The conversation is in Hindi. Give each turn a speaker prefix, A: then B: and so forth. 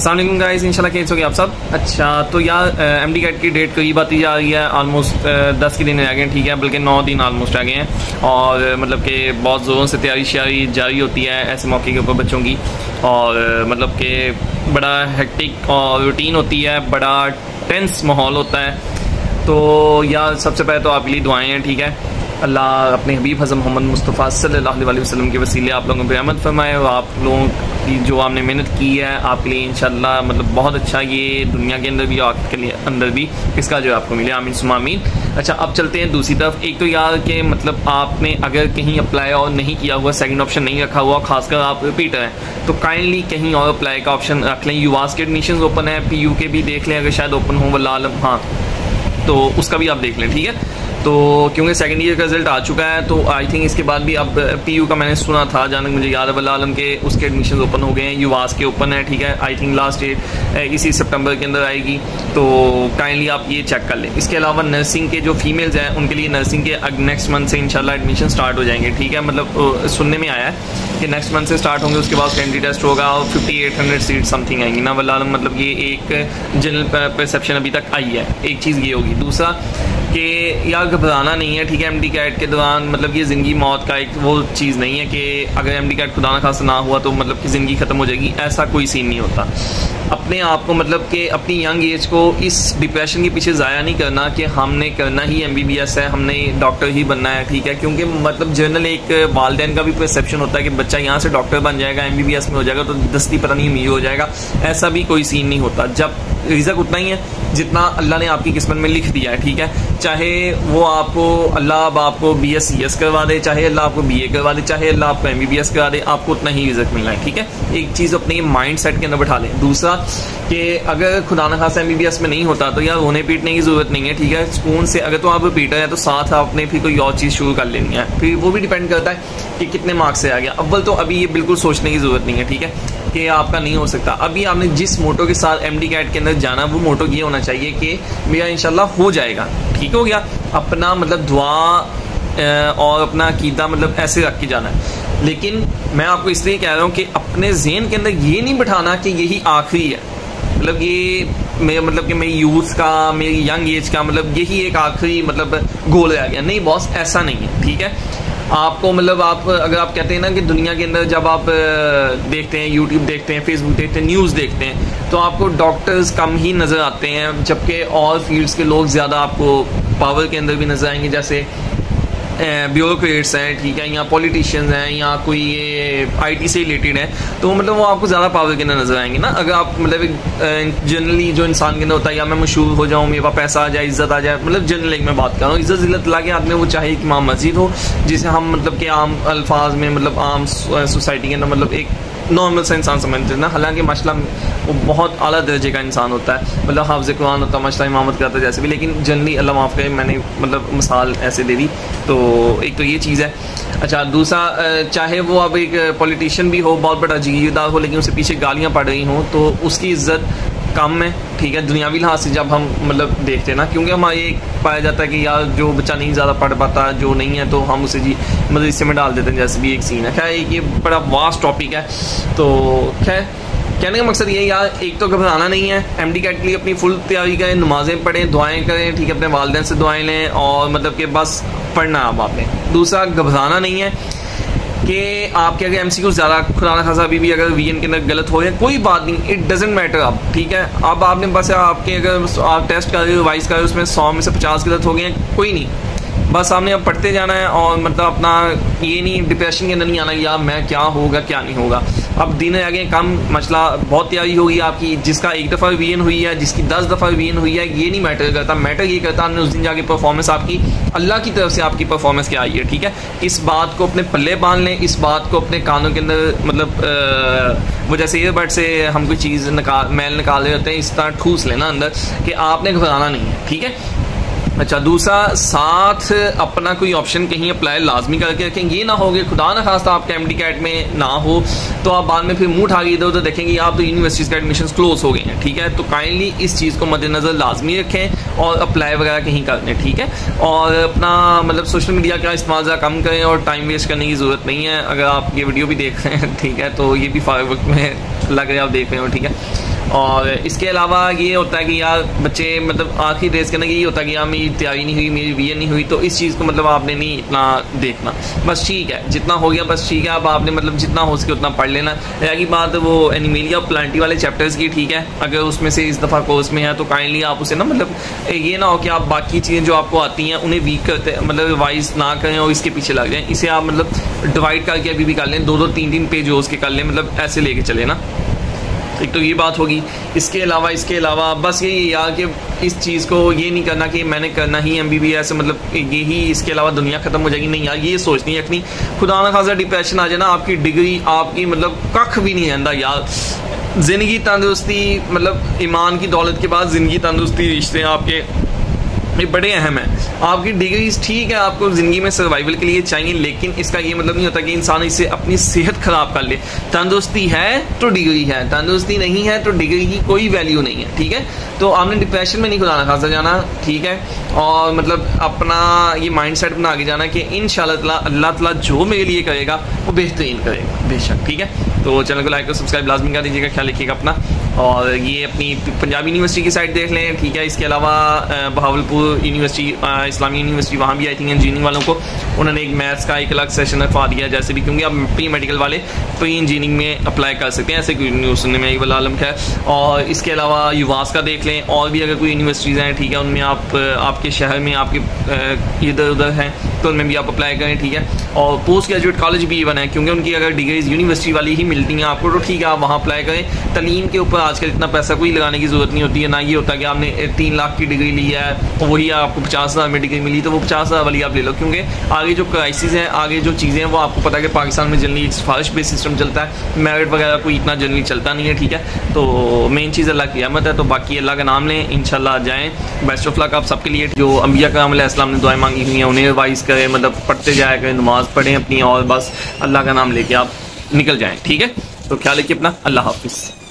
A: अस्सलाम वालेकुम गाइस, इंशाल्लाह कैसे हो गए आप सब। अच्छा तो यार एमडी कैट की डेट करीब आती जा रही है, ऑलमोस्ट 10 के दिन रह गए, ठीक है, बल्कि 9 दिन ऑलमोस्ट आ गए हैं। और मतलब कि बहुत ज़ोरों से तैयारी श्यारी जारी होती है ऐसे मौके के ऊपर बच्चों की, और मतलब कि बड़ा हेक्टिक और रूटीन होती है, बड़ा टेंस माहौल होता है। तो यार सबसे पहले तो आपके लिए दुआएँ हैं, ठीक है। अल्लाह अपने हबीब हज़रत मोहम्मद मुस्तफ़ा सल्लल्लाहु अलैहि वसल्लम के वसीले आप लोगों पर रहमत फरमाए, और आप लोगों की जो आपने मेहनत की है आपके लिए इंशाल्लाह मतलब बहुत अच्छा ये दुनिया के अंदर भी और आखिरत के अंदर भी इसका जो आपको मिले, आमीन सुम्मा आमीन। अच्छा अब चलते हैं दूसरी तरफ। एक तो यार कि मतलब आपने अगर कहीं अप्लाई और नहीं किया हुआ, सेकंड ऑप्शन नहीं रखा हुआ, खासकर आप रिपीटर हैं, तो काइंडली कहीं और अप्लाई का ऑप्शन रख लें। यूवास के एडमिशन ओपन है, PU के भी देख लें अगर शायद ओपन हो, वल्लाह आलम, हाँ तो उसका भी आप देख लें, ठीक है। तो क्योंकि सेकंड ईयर का रिजल्ट आ चुका है, तो आई थिंक इसके बाद भी अब PU का मैंने सुना था, जहाँ तक मुझे याद है, वल्लाह आलम के उसके एडमिशन ओपन हो गए हैं, यूवास के ओपन है, ठीक है। आई थिंक लास्ट डेट इसी सितंबर के अंदर आएगी, तो काइंडली आप ये चेक कर लें। इसके अलावा नर्सिंग के जो फीमेल्स हैं उनके लिए नर्सिंग के नेक्स्ट मंथ से इंशाल्लाह एडमिशन स्टार्ट हो जाएंगे, ठीक है। मतलब सुनने में आया है कि नेक्स्ट मंथ से स्टार्ट होंगे, उसके बाद कैंडी टेस्ट होगा और 5800 सीट समथिंग आएंगी ना, वल्लाह आलम। मतलब ये एक जनरल परसेप्शन अभी तक आई है, एक चीज़ ये होगी। दूसरा कि यार घबराना नहीं है, ठीक है। एमडी कैट के दौरान मतलब ये ज़िंदगी मौत का एक वो चीज़ नहीं है कि अगर एमडी कैट खुदा न खास्ता ना हुआ तो मतलब कि ज़िंदगी ख़त्म हो जाएगी, ऐसा कोई सीन नहीं होता। अपने आप को मतलब कि अपनी यंग एज को इस डिप्रेशन के पीछे ज़ाया नहीं करना कि हमने करना ही MBBS है, हमने डॉक्टर ही बनना है, ठीक है। क्योंकि मतलब जनरल एक वालिदैन का भी परसेप्शन होता है कि बच्चा यहाँ से डॉक्टर बन जाएगा, MBBS में हो जाएगा तो दस्ती पता नहीं अमीर हो जाएगा, ऐसा भी कोई सीन नहीं होता। जब रिज़्क उतना ही है जितना अल्लाह ने आपकी किस्मत में लिख दिया है, ठीक है। चाहे वो आपको अल्लाह अब आपको BSc करवा दे, चाहे अल्लाह आपको BA करवा दे, चाहे अल्लाह आपको MBBS करवा दे, आपको उतना ही रिज़्क मिलना है, ठीक है। एक चीज़ अपने माइंड सेट के अंदर बैठा लें। दूसरा कि अगर खुदा न खास्ता MBBS में नहीं होता तो यार रोने पीटने की ज़रूरत नहीं है, ठीक है। सुकून से अगर तो आप रिपीटर है तो साथ आपने फिर कोई और चीज़ शुरू कर लेनी है, फिर वो भी डिपेंड करता है कि कितने मार्क्स से आ गया। अव्वल तो अभी ये बिल्कुल सोचने की ज़रूरत नहीं है, ठीक है, कि आपका नहीं हो सकता। अभी आपने जिस मोटो के साथ एमडी कैट के अंदर जाना, वो मोटो ये होना चाहिए कि मेरा इंशाल्लाह हो जाएगा, ठीक हो गया। अपना मतलब दुआ और अपना अकीदा मतलब ऐसे रख के जाना है। लेकिन मैं आपको इसलिए कह रहा हूँ कि अपने ज़हन के अंदर ये नहीं बिठाना कि यही आखिरी है, मतलब ये मेरे मतलब कि मेरी यूथ का, मेरी यंग एज का मतलब यही एक आखिरी मतलब गोल रह गया। नहीं बॉस, ऐसा नहीं है, ठीक है। आपको मतलब आप अगर आप कहते हैं ना कि दुनिया के अंदर जब आप देखते हैं, यूट्यूब देखते हैं, फेसबुक देखते हैं, न्यूज़ देखते हैं, तो आपको डॉक्टर्स कम ही नज़र आते हैं, जबकि और फील्ड्स के लोग ज़्यादा आपको पावर के अंदर भी नज़र आएंगे, जैसे ब्यूरोक्रेट्स हैं, ठीक है, या पॉलिटिशियंस हैं, या कोई ये IT से रिलेटेड है, तो मतलब वो आपको ज़्यादा पावर के अंदर नजर आएंगे ना। अगर आप मतलब जनरली जो इंसान के अंदर होता है, या मैं मशहूर हो जाऊँ, मेरे पास पैसा आ जाए, इज्जत आ जाए, मतलब जनरली मैं बात कर रहा हूँ, इज्जत जिल्लत ला के आदमी वो चाहे कि इमाम मस्जिद हो, जिसे हम मतलब कि आम अल्फाज में मतलब आम सोसाइटी के अंदर मतलब एक नॉर्मल सा इंसान समझते हैं ना। हालांकि माशाल्लाह वो बहुत आला दर्जे का इंसान होता है, मतलब हाफ़िज़ कुरान होता है, माशाल्लाह इमामत करता है जैसे भी, लेकिन जनरली अल्लाह माफ़ करे मैंने मतलब मिसाल ऐसे दे दी। तो एक तो ये चीज़ है। अच्छा दूसरा, चाहे वो अब एक पॉलिटिशियन भी हो, बहुत बड़ा जागीरदार हो, लेकिन उससे पीछे गालियाँ पड़ रही हों, तो उसकी इज़्ज़त कम है, ठीक है, दुनियावी लिहाज से जब हम मतलब देखते हैं ना। क्योंकि हमारे एक पाया जाता है कि यार जो बच्चा नहीं ज़्यादा पढ़ पाता, जो नहीं है, तो हम उसे जी मतलब इससे में डाल देते हैं, जैसे भी एक सीन है। खैर ये बड़ा वास्ट टॉपिक है। तो खैर कहने का मकसद ये है यार, एक तो घबराना नहीं है, एमडी कैट के लिए अपनी फुल तैयारी करें, नमाज़ें पढ़ें, दुआएं करें, ठीक है, अपने वालिदैन से दुआएं लें, और मतलब कि बस पढ़ना अब आपने। दूसरा घबराना नहीं है कि आपके अगर MCQ ज़्यादा खुदा न खास्ता अभी भी अगर VN के अंदर गलत हो जाए, कोई बात नहीं, इट डजेंट मैटर अब, ठीक है। अब आपने बस आपके अगर आप टेस्ट कर रहे हो, रिवाइज कर रहे हो, उसमें 100 में से 50 गलत हो गए हैं, कोई नहीं, बस आपने अब पढ़ते जाना है। और मतलब अपना ये नहीं डिप्रेशन के अंदर नहीं आना यार मैं क्या होगा क्या नहीं होगा। अब दिन आगे कम मसला, बहुत तैयारी होगी आपकी, जिसका एक दफ़ा VN हुई है, जिसकी 10 दफ़ा VN हुई है, ये नहीं मैटर करता। मैटर ये करता है उस दिन जाके परफॉर्मेंस आपकी अल्लाह की तरफ से आपकी परफॉर्मेंस क्या आई है, ठीक है। इस बात को अपने पल्ले बांध लें, इस बात को अपने कानों के अंदर मतलब वो जैसे ईयरबड से हम कोई चीज़ मैल निकाल रहे होते हैं, इस तरह ठूस लेना अंदर कि आपने घबराना नहीं है, ठीक है। अच्छा दूसरा, साथ अपना कोई ऑप्शन कहीं अप्लाई लाजमी करके रखें। ये ना हो कि खुदा न खास्ता आपके एमडी कैट में ना हो तो आप बाद में फिर मुंह उठा के इधर उधर देखेंगे आप तो यूनिवर्सिटीज़ के एडमिशन क्लोज हो गए हैं, ठीक है। तो काइंडली इस चीज़ को मद्देनज़र लाजमी रखें और अप्लाई वगैरह कहीं कर लें, ठीक है। और अपना मतलब सोशल मीडिया का इस्तेमाल ज़रा कम करें और टाइम वेस्ट करने की ज़रूरत नहीं है। अगर आप ये वीडियो भी देख रहे हैं, ठीक है, तो ये भी फार वक्त में लग रहे आप देख रहे हो, ठीक है। और इसके अलावा ये होता है कि यार बच्चे मतलब आखिरी रेस के ना ये होता है कि यार मेरी तैयारी नहीं हुई, मेरी वीए नहीं हुई, तो इस चीज़ को मतलब आपने नहीं इतना देखना, बस ठीक है जितना हो गया बस ठीक है। अब आपने मतलब जितना हो सके उतना पढ़ लेना। रही बात वो एनिमेलिया और प्लांटी वाले चैप्टर्स की, ठीक है, अगर उसमें से इस दफ़ा कोर्स में है तो काइंडली आप उसे ना मतलब ये ना हो कि आप बाकी चीज़ें जो आपको आती हैं उन्हें वीक करते मतलब रिवाइज ना करें और इसके पीछे लग जाएं। इसे आप मतलब डिवाइड करके अभी भी कर लें, 2-2 3-3 पेज रोज़ के कर लें, मतलब ऐसे लेके चले ना। एक तो ये बात होगी। इसके अलावा बस यही यार कि इस चीज़ को ये नहीं करना कि मैंने करना ही MBBS मतलब यही, इसके अलावा दुनिया ख़त्म हो जाएगी, नहीं यार ये सोच नहीं रखनी। खुदा ना खासा डिप्रेशन आ जाए ना, आपकी डिग्री आपकी मतलब कख भी नहीं रहता यार। ज़िंदगी तंदुरुस्ती मतलब ईमान की दौलत के बाद ज़िंदगी तंदुरुस्ती रिश्ते आपके ये बड़े अहम है। आपकी डिग्रीज ठीक है आपको ज़िंदगी में सर्वाइवल के लिए चाहिए, लेकिन इसका ये मतलब नहीं होता कि इंसान इससे अपनी सेहत ख़राब कर ले। तंदुरुस्ती है तो डिग्री है, तंदुरुस्ती नहीं है तो डिग्री की कोई वैल्यू नहीं है, ठीक है। तो आपने डिप्रेशन में नहीं खुदा खासा जाना, ठीक है, और मतलब अपना ये माइंडसेट बना के जाना कि इंशाअल्लाह अल्लाह ताला जो मेरे लिए करेगा वो बेहतरीन करेगा बेशक, ठीक है। तो चैनल को लाइक और सब्सक्राइब लाजमी कर दीजिएगा, ख्याल रखिएगा अपना। और ये अपनी पंजाबी यूनिवर्सिटी की साइट देख लें, ठीक है। इसके अलावा बहावलपुर यूनिवर्सिटी इस्लामी यूनिवर्सिटी, वहाँ भी आई थिंक इंजीनियरिंग वालों को उन्होंने एक मैथ्स का एक अलग सेशन रखवा दिया, जैसे भी, क्योंकि अब प्री मेडिकल वाले प्री इंजीनियरिंग में अप्लाई कर सकते हैं, ऐसे कोई यूनिवर्सिटी में वला आलम है। और इसके अलावा युवास का देख लें, और भी अगर कोई यूनिवर्सिटीज़ हैं, ठीक है, उनमें आप आपके शहर में आपके इधर उधर हैं तो उनमें भी आप अप्लाई करें, ठीक है। और पोस्ट ग्रेजुएट कॉलेज भी इवन है, क्योंकि उनकी अगर डिग्रीज यूनिवर्सिटी वाली ही मिलती हैं आपको तो ठीक है आप वहाँ अप्लाई करें। तलीम के ऊपर आजकल इतना पैसा कोई लगाने की ज़रूरत नहीं होती है, ना ये होता कि आपने 3 लाख की डिग्री ली है और वही आपको 50,000 में डिग्री मिली तो वो 50,000 वाली आप ले लो, क्योंकि आगे जो क्राइसिस हैं, आगे जो चीज़ें हैं वो आपको पता है कि पाकिस्तान में जनरली एक सिफारिश बेस्ड सिस्टम चलता है, मेरिट वगैरह कोई इतना जनरली चलता नहीं है, ठीक है। तो मेन चीज़ अल्लाह की रहमत है, तो बाकी अल्लाह का नाम लें, इंशाल्लाह जाएँ। बेस्ट ऑफ लक आप सबके लिए। जो अंबिया कराम अलैहिस्सलाम ने दुआएं मांगी हुई हैं उन्हें रिवाइज करें, मतलब पढ़ते जाया करें, नमाज़ पढ़ें अपनी, और बस अल्लाह का नाम लेके आप निकल जाएँ, ठीक है। तो ख्याल रखिए अपना, अल्लाह हाफिज़।